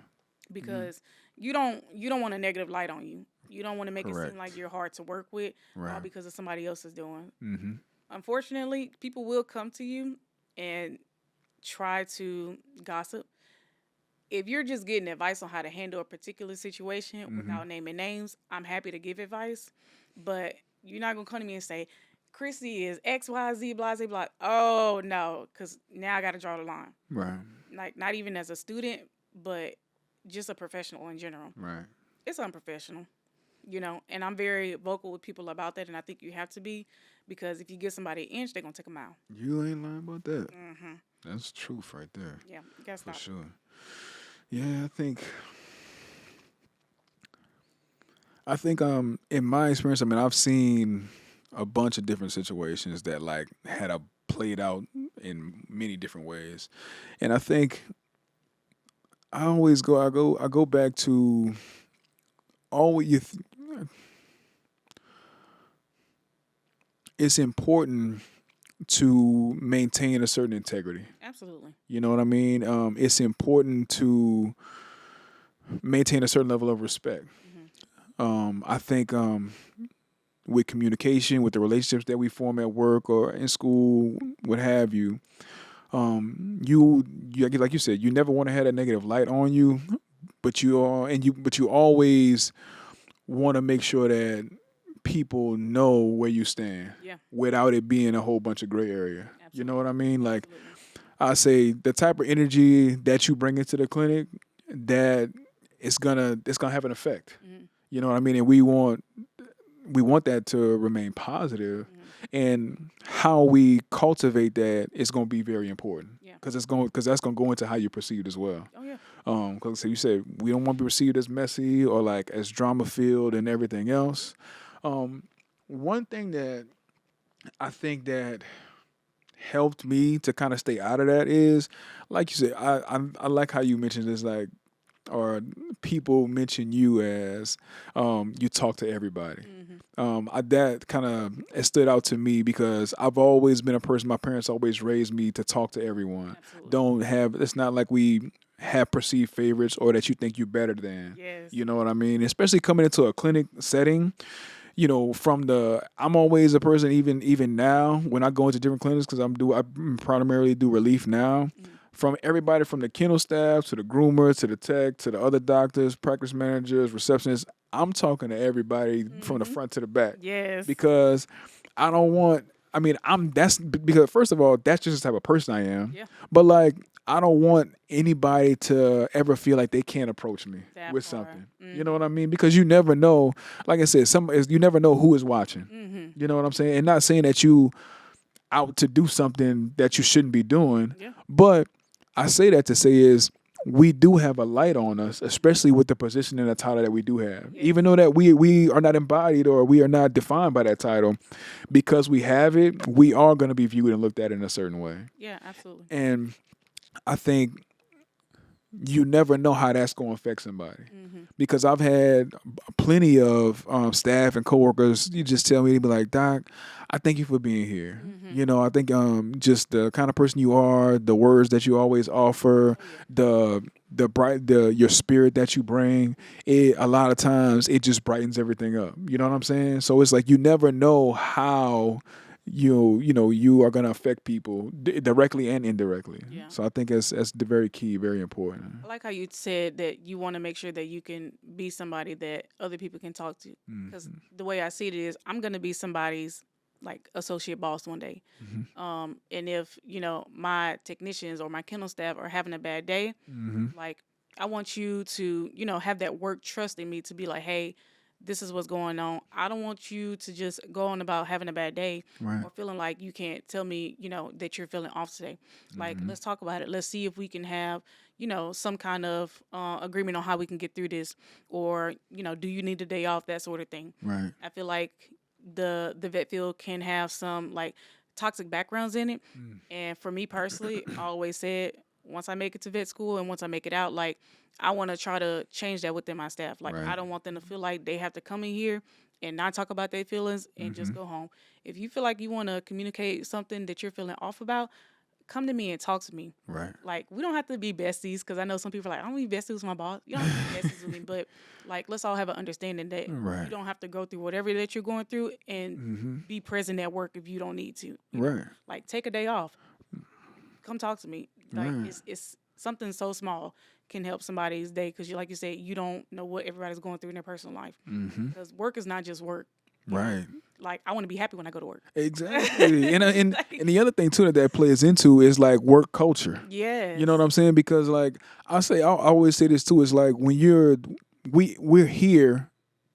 because you don't want a negative light on you. You don't want to make it seem like Correct. you're hard to work with, all Right. because of somebody else is doing. Mm-hmm. Unfortunately, people will come to you and try to gossip. If you're just getting advice on how to handle a particular situation Mm-hmm. without naming names, I'm happy to give advice. But you're not gonna come to me and say, Chrissy is X, Y, Z, blah, blah, blah. Oh no, because now I gotta draw the line. Right. Like, not even as a student, but just a professional in general. Right. It's unprofessional, and I'm very vocal with people about that, and I think you have to be, because if you give somebody an inch, they're gonna take a mile. You ain't lying about that. Mm-hmm. That's truth right there. Yeah, you gotta For stop. sure. Yeah, I think in my experience, I mean, I've seen a bunch of different situations that like had a played out in many different ways. And I think I go back to always it's important to maintain a certain integrity. Absolutely. You know what I mean? It's important to maintain a certain level of respect. I think with communication, with the relationships that we form at work or in school, what have you, you like you said, you never want to have a negative light on you, but you always want to make sure that people know where you stand Yeah, without it being a whole bunch of gray area. You know absolutely. what I mean? Like Absolutely. I say, the type of energy that you bring into the clinic, that it's gonna have an effect. Mm-hmm. You know what I mean? And we want that to remain positive, and how we cultivate that is going to be very important Yeah. because that's going to go into how you're perceived as well. Oh yeah. Because so you said we don't want to be perceived as messy or like as drama filled and everything else. One thing that I think that helped me to kind of stay out of that is, like you said, I like how you mentioned this, like, or people mention you as you talk to everybody. That kind of it stood out to me because I've always been a person. My parents always raised me to talk to everyone. Absolutely. Don't have. It's not like we have perceived favorites or that you think you're better than. Yes. You know what I mean? Especially coming into a clinic setting. I'm always a person, even now when I go into different clinics, because I primarily do relief now. From everybody from the kennel staff to the groomer to the tech to the other doctors, practice managers, receptionists, I'm talking to everybody from the front to the back Yes. because I don't want. I mean, that's because first of all, that's just the type of person I am. Yeah. But like, I don't want anybody to ever feel like they can't approach me That with part. something. You know what I mean? Because you never know. Like I said, you never know who is watching. Mm-hmm. You know what I'm saying? And not saying that you out to do something that you shouldn't be doing, Yeah. but I say that to say is we do have a light on us, especially with the position and the title that we do have. Yes. Even though that we are not embodied or we are not defined by that title, because we have it, we are going to be viewed and looked at in a certain way. Yeah. Absolutely. And I think you never know how that's going to affect somebody. Because I've had plenty of staff and coworkers, you just tell me, to be like, Doc, I thank you for being here. I think just the kind of person you are, the words that you always offer, your spirit that you bring, a lot of times it just brightens everything up. You know what I'm saying? So it's like you never know how you are going to affect people directly and indirectly. Yeah. So I think that's the very key, very important. I like how you said that you want to make sure that you can be somebody that other people can talk to. Because the way I see it is, I'm going to be somebody's like associate boss one day. And if, my technicians or my kennel staff are having a bad day, like I want you to, have that work trust in me to be like, hey, this is what's going on. I don't want you to just go on about having a bad day or feeling like you can't tell me, that you're feeling off today. Like, let's talk about it. Let's see if we can have, some kind of agreement on how we can get through this, or, do you need a day off, that sort of thing. Right. I feel like the vet field can have some like toxic backgrounds in it. And for me personally, I always said, once I make it to vet school and once I make it out, like I want to try to change that within my staff. Like I Right. don't want them to feel like they have to come in here and not talk about their feelings and just go home. If you feel like you want to communicate something that you're feeling off about, come to me and talk to me. Right. Like we don't have to be besties because I know some people are like, I don't be besties with my boss. You don't have to be besties with me, but like let's all have an understanding that Right. you don't have to go through whatever that you're going through and be present at work if you don't need to. You know? Right. Like take a day off. Come talk to me. Like Right. it's something so small can help somebody's day because you like you said you don't know what everybody's going through in their personal life because work is not just work. Right. Like I want to be happy when I go to work. Exactly. And the other thing too that plays into is like work culture. Yes. You know what I'm saying? Because like I always say this too. Is like when we're here,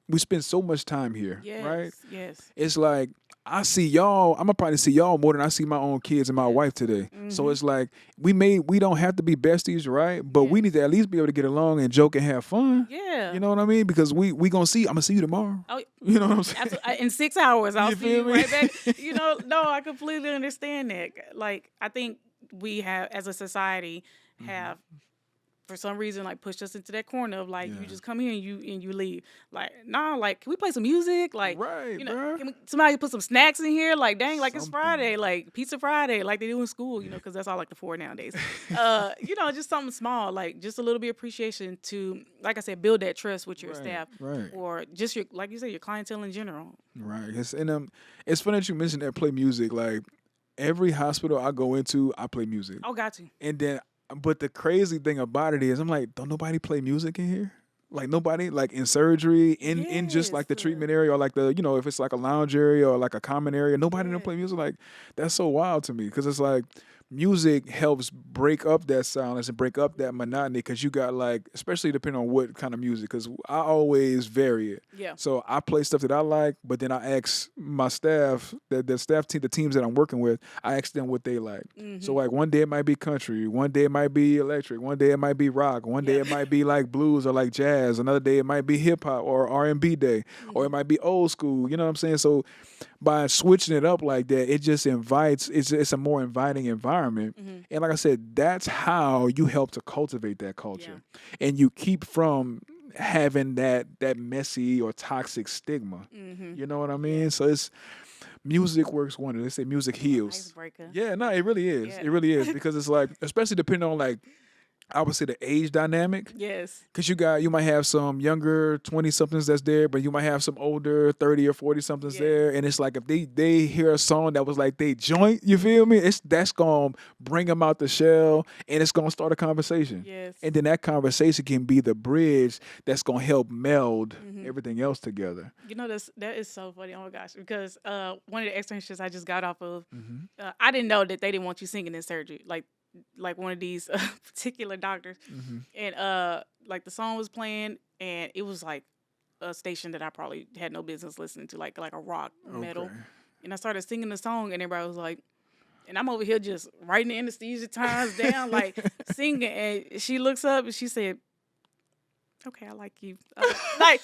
we spend so much time here, Yes. right? Yes. It's like I see y'all. I'm gonna probably see y'all more than I see my own kids and my wife today. So it's like we don't have to be besties, right? But we need to at least be able to get along and joke and have fun. Yeah. You know what I mean? Because we gonna see. I'm gonna see you tomorrow. Oh, You know what I'm saying? absolutely. In 6 hours, I'll You see feel you me? right back. You know, no, I completely understand that. Like, I think we have, as a society, have for some reason like pushed us into that corner of like you just come here and you leave. Like, nah, like can we play some music? Like, Right, you know, bruh. can somebody put some snacks in here? Like, dang, like it's Something. Friday, like Pizza Friday, like they do in school. You know, because that's all like the four nowadays. You know, just something small, like just a little bit of appreciation to, like I said, build that trust with your staff, right. or just your, like you said, your clientele in general. Right. It's funny that you mentioned that play music. Like every hospital I go into, I play music. Oh, got to. And then, but the crazy thing about it is, I'm like, don't nobody play music in here? Like nobody, like in surgery, in just like the Yes. treatment area, or like the, you know, if it's like a lounge area or like a common area, nobody don't Yes. play music. Like that's so wild to me because it's like music helps break up that silence and break up that monotony because you got like, especially depending on what kind of music, because I always vary it. Yeah. So I play stuff that I like, but then I ask my staff, the staff team, the teams that I'm working with, I ask them what they like. So like one day it might be country, one day it might be electric, one day it might be rock, one day Yeah. it might be like blues or like jazz, another day it might be hip hop or R&B day, or it might be old school. You know what I'm saying? So by switching it up like that, it just invites. It's a more inviting environment, and like I said, that's how you help to cultivate that culture, and you keep from having that messy or toxic stigma. You know what I mean? So it's music works wonders. They say music heals. Icebreaker. Yeah, no, it really is. Yeah. It really is because it's like, especially depending on like, I would say the age dynamic. Yes. Because you might have some younger 20-somethings that's there, but you might have some older 30 or 40-somethings Yes. there. And it's like if they hear a song that was like they joint, you feel me? That's going to bring them out the shell and it's going to start a conversation. Yes. And then that conversation can be the bridge that's going to help meld everything else together. You know, that is so funny. Oh my gosh, because one of the externships I just got off of, I didn't know that they didn't want you singing in surgery, like one of these particular doctors, and like the song was playing, and it was like a station that I probably had no business listening to, like a rock metal, Okay. and I started singing the song, and everybody was like. And I'm over here just writing the anesthesia times down, like singing. And she looks up and she said, "Okay, I like you." Like,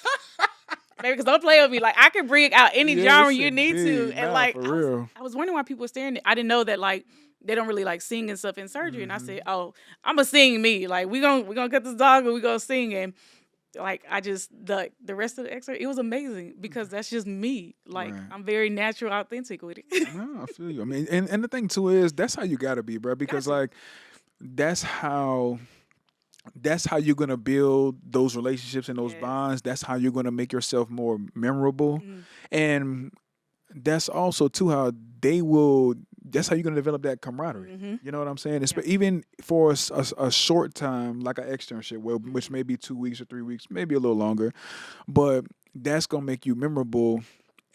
baby, because don't play with me. Like, I can bring out any genre you need to. indeed. And Nah, like, for real. I was wondering why people were staring. I didn't know that like they don't really like sing and stuff in surgery. And I said, "Oh, I'm gonna sing me. Like, we gonna cut this dog and we gonna sing." And like, I just the rest of the X-ray, it was amazing because that's just me. Like, Right. I'm very natural, authentic with it. No, I feel you. I mean, and the thing too is that's how you gotta be, bro. Because Gotcha. like that's how you're gonna build those relationships and those Yes. bonds. That's how you're gonna make yourself more memorable, and that's also too how they will. That's how you're gonna develop that camaraderie. You know what I'm saying? Even for a short time, like an externship, which may be 2 weeks or 3 weeks, maybe a little longer, but that's gonna make you memorable.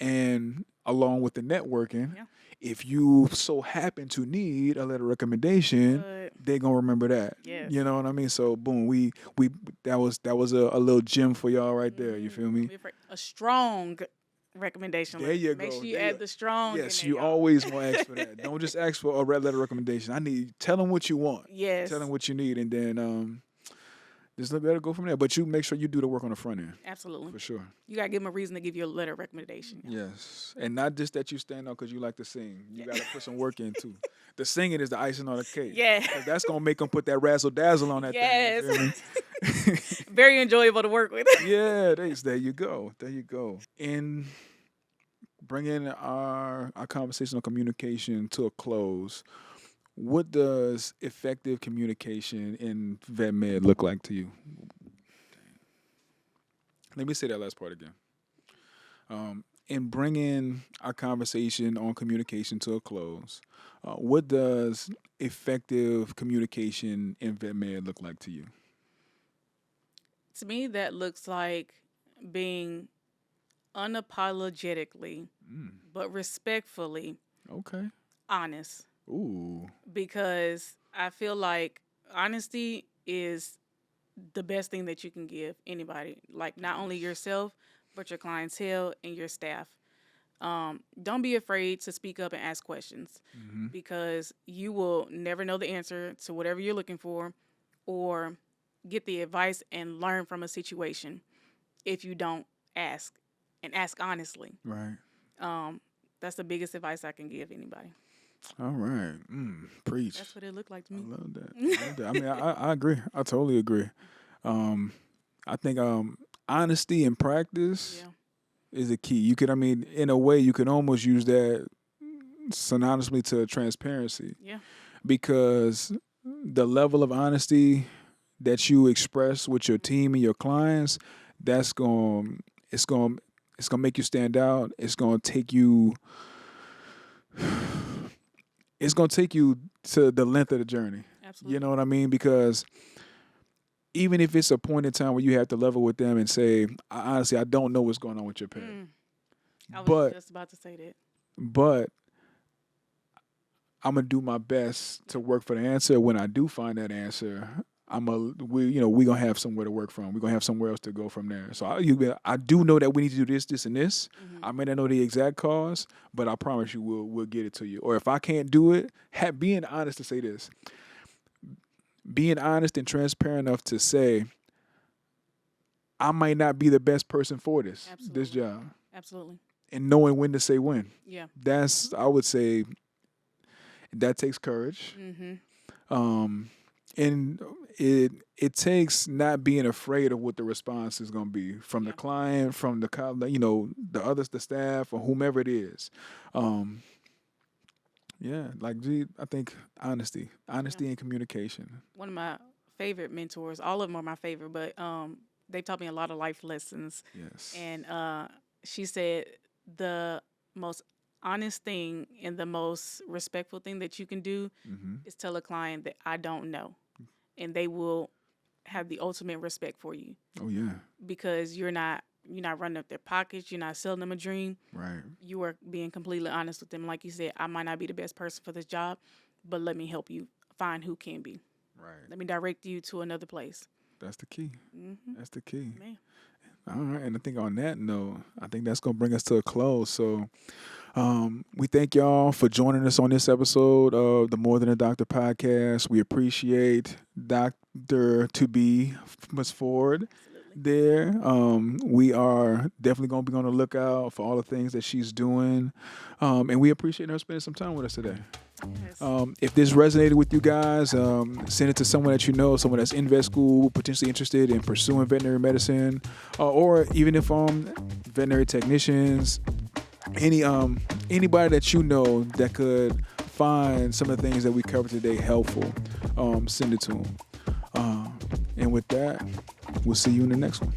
And along with the networking, Yeah. if you so happen to need a letter of recommendation, But they're gonna remember that. yes. You know what I mean? So boom, we that was a little gem for y'all right there. You feel me? A strong recommendation. There you Make go. sure you There add the strong. Yes, in you there, y'all. always want to ask for that. Don't just ask for a red letter recommendation. Tell them what you want. Yes. Tell them what you need, and then Just let it go from there. But you make sure you do the work on the front end Absolutely. for sure. You got to give them a reason to give you a letter of recommendation. Yes, and not just that you stand out because you like to sing. You got to put some work in too. The singing is the icing on the cake. Yeah. 'Cause that's gonna make them put that razzle dazzle on that Yes. thing. You feel me? Very enjoyable to work with. Yeah, there you go. There you go. And bringing our conversation on communication to a close, what does effective communication in vet med look like to you? Let me say that last part again. In bringing our conversation on communication to a close, what does effective communication in vet med look like to you? To me, that looks like being unapologetically, but respectfully Okay. honest. Ooh. Because I feel like honesty is the best thing that you can give anybody. Like not only yourself, but your clientele and your staff. Don't be afraid to speak up and ask questions because you will never know the answer to whatever you're looking for or get the advice and learn from a situation if you don't ask and ask honestly. Right. That's the biggest advice I can give anybody. All right. Preach. That's what it looked like to me. I love that. I love that. I mean, I agree. I totally agree. I think honesty in practice is a key. You could, I mean, in a way, you can almost use that synonymously to transparency. Yeah. Because the level of honesty that you express with your team and your clients, it's gonna make you stand out. It's gonna take you to the length of the journey. Absolutely. You know what I mean? Because even if it's a point in time where you have to level with them and say, honestly, I don't know what's going on with your pet. I was just about to say that. But I'm gonna do my best to work for the answer. When I do find that answer, we gonna have somewhere to work from. We're gonna have somewhere else to go from there. So I do know that we need to do this, this, and this. I may not know the exact cause, but I promise you we'll get it to you. Or if I can't do it, being honest to say this. Being honest and transparent enough to say, I might not be the best person for this job. Absolutely. And knowing when to say when. Yeah. I would say, that takes courage. And it takes not being afraid of what the response is going to be from the client, from the staff, or whomever it is. I think honesty and communication. One of my favorite mentors, all of them are my favorite, but they taught me a lot of life lessons. Yes. And she said the most honest thing and the most respectful thing that you can do is tell a client that I don't know. And they will have the ultimate respect for you. Oh, yeah. Because you're not running up their pockets. You're not selling them a dream. Right. You are being completely honest with them. Like you said, I might not be the best person for this job, but let me help you find who can be. Right. Let me direct you to another place. That's the key. That's the key. Man. All right. And I think on that note, I think that's going to bring us to a close. So we thank y'all for joining us on this episode of the More Than A Dogtor podcast. We appreciate Dr. To-Be Ms. Ford there. We are definitely going to be on the lookout for all the things that she's doing. And we appreciate her spending some time with us today. Yes. If this resonated with you guys, send it to someone that you know, someone that's in vet school, potentially interested in pursuing veterinary medicine, or even if veterinary technicians, anybody that you know that could find some of the things that we covered today helpful, send it to them. And with that, we'll see you in the next one.